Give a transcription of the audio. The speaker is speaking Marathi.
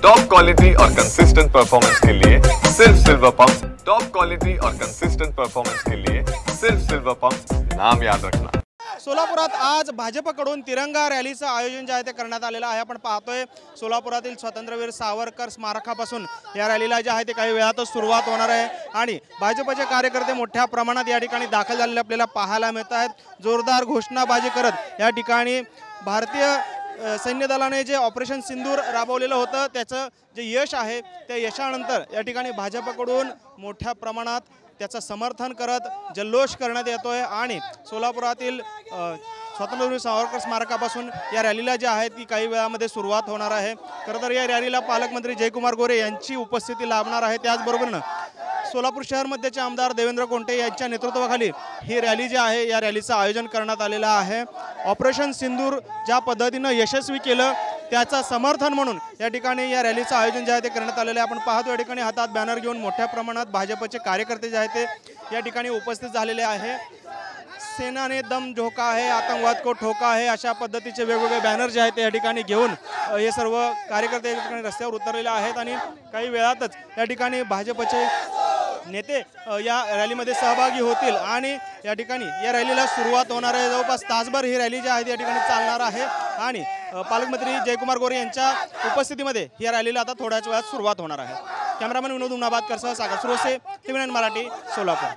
टॉप क्वालिटी और कंसिस्टेंट परफॉर्मेंस के लिए सिर्फ सिल्वर पंप्स। टॉप क्वालिटी और कंसिस्टेंट परफॉर्मेंस के लिए सिर्फ सिल्वर पंप्स, नाम याद रखना। सोलापुरात आज भाजपकडून तिरंगा रॅलीचं आयोजन जे आहे ते करण्यात आलेलं आहे। आपण पाहतोय सोलापुरातील स्वातंत्र्यवीर सावरकर स्मारकापासून या रॅलीला जे आहे ते काही वेळातच सुरुवात होणार आहे आणि भाजपचे कार्यकर्ते मोठ्या प्रमाणात या ठिकाणी दाखल झालेले आपल्याला पाहायला मिळत आहेत। जोरदार घोषणाबाजी करत या ठिकाणी भारतीय सैन्य दलाने जे ऑपरेशन सिंदूर राबवलेलं होतं त्याचं जे यश आहे त्या यशानंतर या ठिकाणी भाजपकडून मोठ्या प्रमाणात त्याचं समर्थन करत जल्लोष करण्यात येतोय आणि सोलापुरातील स्वातंत्र्यवीर सावरकर स्मारकापासून या रॅलीला जे आहे ती काही वेळामध्ये सुरुवात होणार आहे। खरं तर या रॅलीला पालकमंत्री जयकुमार गोरे यांची उपस्थिती लाभणार आहे। त्याचबरोबर सोलापूर शहरमध्येचे आमदार देवेंद्र कोंटे यांच्या नेतृत्वाखाली ही रॅली जी आहे या रॅलीचं आयोजन करण्यात आलेलं आहे। ऑपरेशन सिंदूर ज्या पद्धतीनं यशस्वी केलं त्याचं समर्थन म्हणून या ठिकाणी या रॅलीचं आयोजन जे आहे ते करण्यात आलेलं आहे। आपण पाहतो या ठिकाणी हातात बॅनर घेऊन मोठ्या प्रमाणात भाजपचे कार्यकर्ते जे आहेत ते या ठिकाणी उपस्थित झालेले आहे। सेना ने दम झोका है, आतंकवाद को ठोका है, अशा पद्धतीचे वेगवेगळे बॅनर जे आहेत ते या ठिकाणी घेऊन हे सर्व कार्यकर्ते या ठिकाणी रस्त्यावर उतरलेले आहेत आणि काही वेळातच या ठिकाणी भाजपचे नेते या रॅलीमध्ये सहभागी होतील आणि या ठिकाणी या रॅलीला सुरुवात होणार आहे। जवळपास तासभर ही रॅली जी आहे या ठिकाणी चालणार आहे आणि पालकमंत्री जयकुमार गोरे यांच्या उपस्थितीमध्ये या रॅलीला आता थोड्याच वेळात सुरुवात होणार आहे। कॅमेरामॅन विनोद उमनाबादकर सह सागर सुरोसे, TV9 मराठी, सोलापूर।